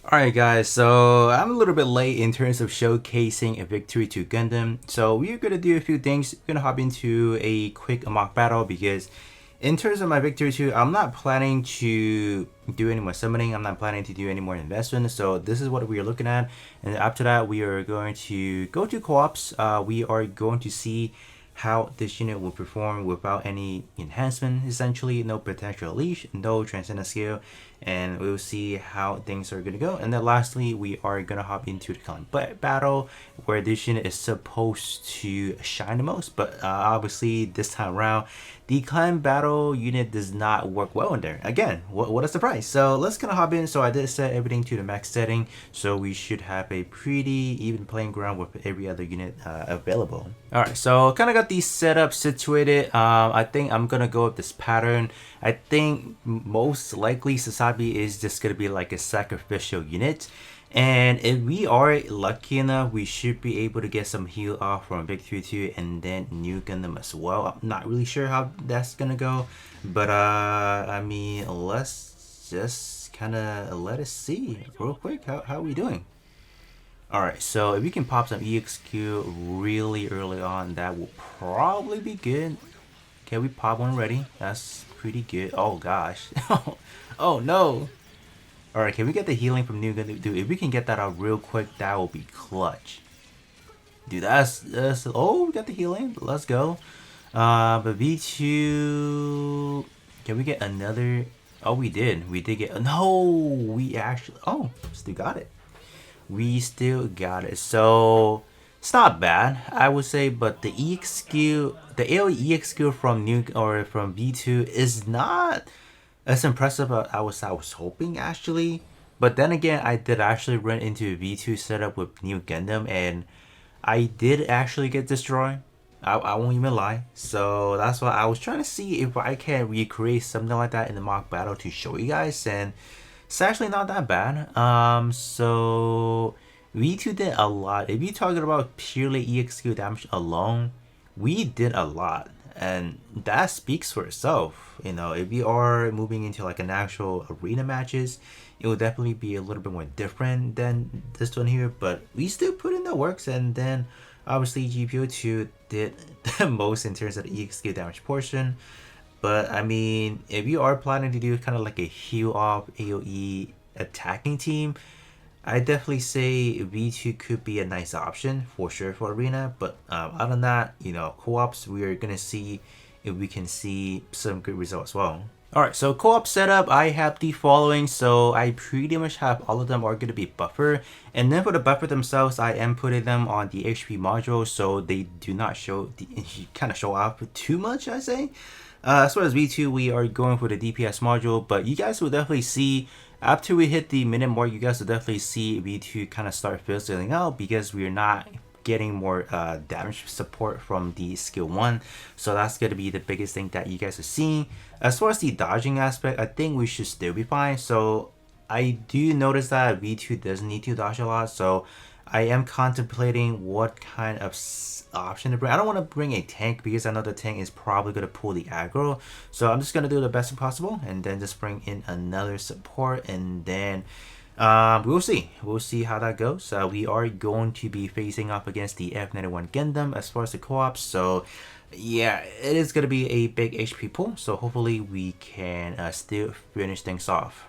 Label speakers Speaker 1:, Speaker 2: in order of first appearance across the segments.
Speaker 1: Alright guys, so I'm a little bit late in terms of showcasing a victory to Gundam. So we're gonna do a few things. We're gonna hop into a quick mock battle because in terms of my victory 2, I'm not planning to do any more summoning. I'm not planning to do any more investment. So this is what we are looking at. And after that, we are going to go to co-ops. We are going to see how this unit will perform without any enhancement, essentially no potential leash, no transcendent skill, and we'll see how things are gonna go. And then lastly, we are gonna hop into the clan battle where this unit is supposed to shine the most, but obviously this time around the clan battle unit does not work well in there. Again, what a surprise. So let's kind of hop in. So I did set everything to the max setting, so we should have a pretty even playing ground with every other unit available. Alright, so kind of got these setups situated. I think I'm gonna go with this pattern. I think most likely Sasabi is just gonna be like a sacrificial unit. And if we are lucky enough, we should be able to get some heal off from Victory 2 and then New Gundam as well. I'm not really sure how that's gonna go, but I mean, let's just kind of let us see real quick how are we doing. Alright, so if we can pop some EXQ really early on, that will probably be good. Okay, we pop one already. That's pretty good. Oh gosh. Oh no. Alright, can we get the healing from New Gundam? Dude, if we can get that out real quick, that will be clutch. Dude, that's oh, we got the healing. Let's go. But V2, can we get another? Oh, we did. We did get. No, we actually. Oh, still got it. We still got it. So it's not bad, I would say. But the EXQ, the AOE EXQ from from V2 is not as impressive as I was hoping actually. But then again, I did actually run into a V2 setup with New Gundam, and I did actually get destroyed. I won't even lie. So that's why I was trying to see if I can recreate something like that in the mock battle to show you guys, and it's actually not that bad. So V2 did a lot. If you're talking about purely EXQ damage alone, we did a lot, and that speaks for itself. You know, if you are moving into like an actual arena matches, it will definitely be a little bit more different than this one here, but we still put in the works. And then obviously GPO2 did the most in terms of the EXQ damage portion. But I mean, if you are planning to do kind of like a heal off AoE attacking team, I definitely say V2 could be a nice option for sure for arena. But other than that, you know, co-ops, we are gonna see if we can see some good results as well. Alright, so co-op setup, I have the following. So I pretty much have all of them are going to be buffer. And then for the buffer themselves, I am putting them on the HP module so they do not show, kind of show off too much, I say. As far as V2, we are going for the DPS module, but you guys will definitely see after we hit the minute mark, you guys will definitely see V2 kind of start fizzling out because we're not getting more damage support from the skill 1. So that's going to be the biggest thing that you guys are seeing. As far as the dodging aspect, I think we should still be fine. So I do notice that V2 doesn't need to dodge a lot, so I am contemplating what kind of option to bring. I don't want to bring a tank because I know the tank is probably going to pull the aggro, so I'm just going to do the best possible and then just bring in another support, and then we'll see how that goes. We are going to be facing off against the F91 Gundam as far as the co-ops, so yeah, it is going to be a big HP pool, so hopefully we can still finish things off.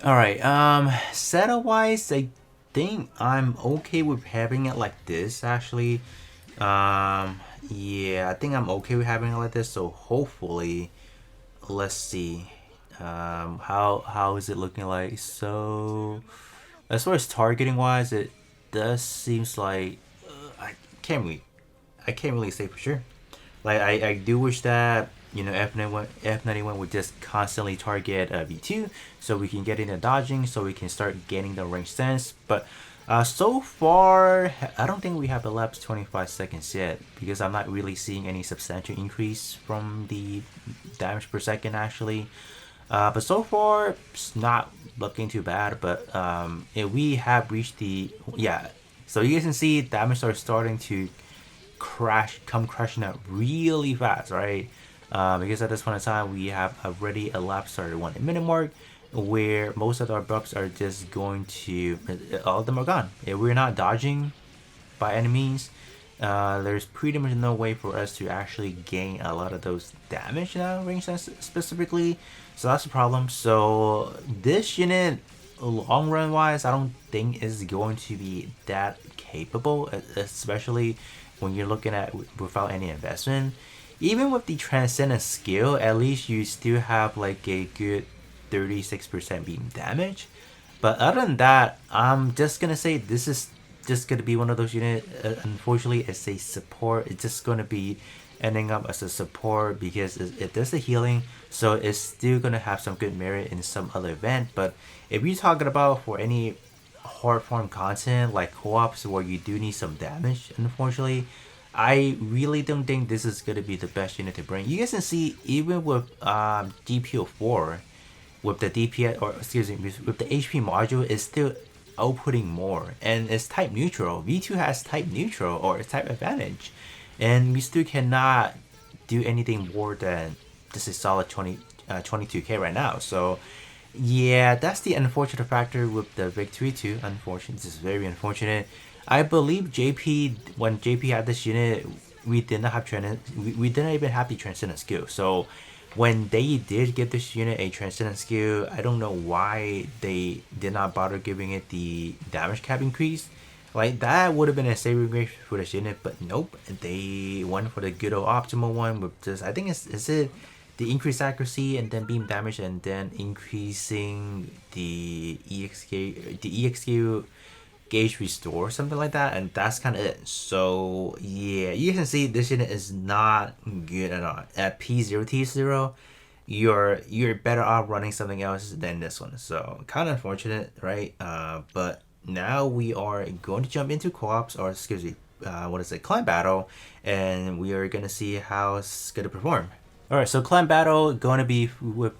Speaker 1: Alright, setup wise, I think I'm okay with having it like this actually. Yeah, I think I'm okay with having it like this, so hopefully, let's see. How is it looking like? So as far as targeting wise, it does seems like can't really I can't really say for sure. Like I do wish that, you know, F91 would just constantly target V2 so we can get into dodging, so we can start gaining the range sense. But so far, I don't think we have elapsed 25 seconds yet because I'm not really seeing any substantial increase from the damage per second actually. But so far, it's not looking too bad. But if we have reached the, yeah, so you guys can see damage are starting to come crashing out really fast, right? Because at this point in time we have already elapsed our 1 minute mark. where most of our buffs are just going to, all of them are gone. If we're not dodging by any means, there's pretty much no way for us to actually gain a lot of those damage in our range sense specifically. So that's the problem. So this unit, long run wise, I don't think is going to be that capable, especially when you're looking at without any investment. Even with the transcendent skill, at least you still have like a good 36% beam damage. But other than that, I'm just gonna say this is just gonna be one of those units. Unfortunately, as a support, it's just gonna be ending up as a support because it does the healing, so it's still gonna have some good merit in some other event. But if you're talking about for any hard form content like co-ops where you do need some damage, unfortunately, I really don't think this is gonna be the best unit to bring. You guys can see even with GPO4 with the DPS, or excuse me, with the HP module, is still outputting more, and it's type neutral. V2 has type neutral or type advantage, and we still cannot do anything more than just a solid 22k right now. So yeah, that's the unfortunate factor with the Victory 2. Unfortunate, this is very unfortunate. I believe JP, when JP had this unit, we did not have we didn't even have the transcendent skill. So when they did give this unit a transcendent skill, I don't know why they did not bother giving it the damage cap increase. Like that would have been a saving grace for this unit, but nope, they went for the good old optimal one with this. I think is it the increased accuracy and then beam damage and then increasing the EXQ gauge restore, something like that, and that's kind of it. So yeah, you can see this unit is not good at all. At P0T0, you're better off running something else than this one. So kind of unfortunate, right? But now we are going to jump into co-ops, or excuse me, what is it, clan battle, and we are gonna see how it's gonna perform. All right, so clan battle going to be with.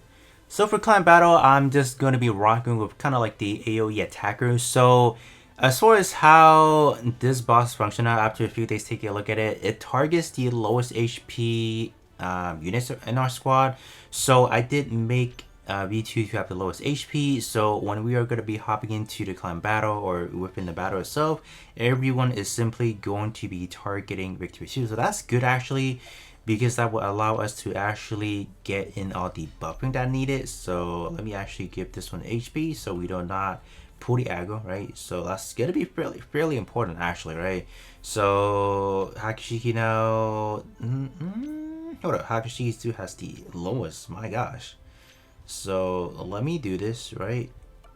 Speaker 1: So for clan battle, I'm just going to be rocking with kind of like the AoE attacker. So as far as how this boss functions out, after a few days taking a look at it, it targets the lowest HP units in our squad. So I did make V2 to have the lowest HP. So when we are going to be hopping into the clan battle or within the battle itself, everyone is simply going to be targeting Victory 2. So that's good actually, because that will allow us to actually get in all the buffing that needed. So let me actually give this one HP so we do not pull the aggro, right? So that's gonna be fairly important actually, right? So Hakashiki now, hold up, Hakashiki still has the lowest, my gosh. So let me do this, right?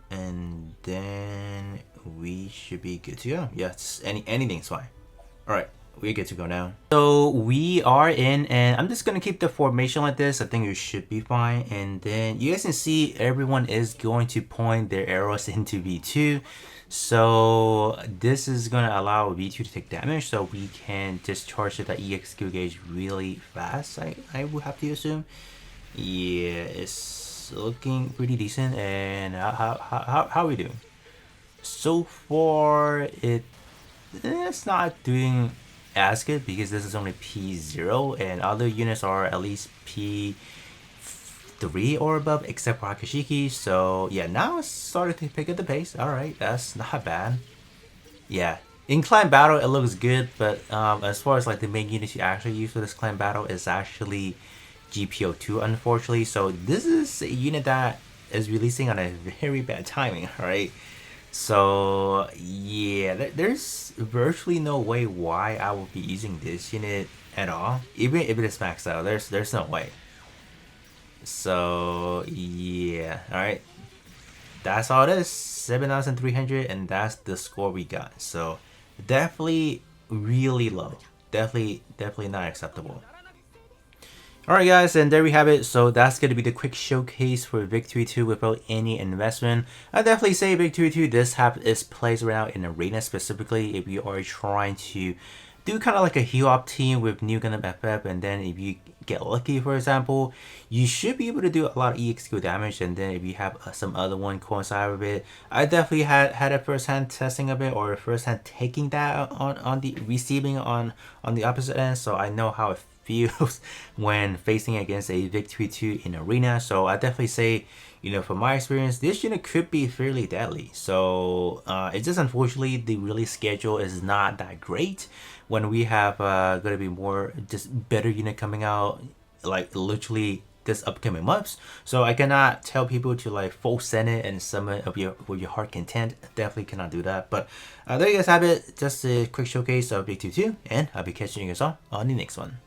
Speaker 1: And then we should be good to go. Yes, anything's fine. All right, we're good to go now. So we are in, and I'm just gonna keep the formation like this. I think it should be fine. And then you guys can see everyone is going to point their arrows into V2. So this is gonna allow V2 to take damage, so we can discharge the EXQ gauge really fast. I would have to assume. Yeah, it's looking pretty decent. And how are we doing? So far, it's not doing as good because this is only P0 and other units are at least P3 or above except for Akashiki. So yeah, now it's starting to pick up the pace. Alright, that's not bad. Yeah, in clan battle it looks good, but as far as like the main units you actually use for this clan battle is actually GPO2 unfortunately. So this is a unit that is releasing on a very bad timing, right? So yeah, there's virtually no way why I will be using this unit at all, even if it is maxed out. There's no way. So yeah, all right, that's all it is. 7,300, and that's the score we got. So definitely really low. Definitely not acceptable. Alright guys, and there we have it. So that's going to be the quick showcase for Victory 2 without any investment. I definitely say Victory 2, this is plays around in Arena specifically if you are trying to do kind of like a heal up team with new Gundam FF, and then if you get lucky, for example, you should be able to do a lot of EXQ damage, and then if you have some other one coincide with it. I definitely had a first-hand testing of it, or first-hand taking that on the receiving on the opposite end, so I know how it feels when facing against a Victory 2 in Arena. So I definitely say from my experience, this unit could be fairly deadly. So it's just unfortunately the release schedule is not that great when we have gonna be more just better unit coming out, like literally this upcoming months. So I cannot tell people to like full send it and summon of your with your heart content. Definitely cannot do that. But there you guys have it. Just a quick showcase of Big 2, and I'll be catching you guys all on the next one.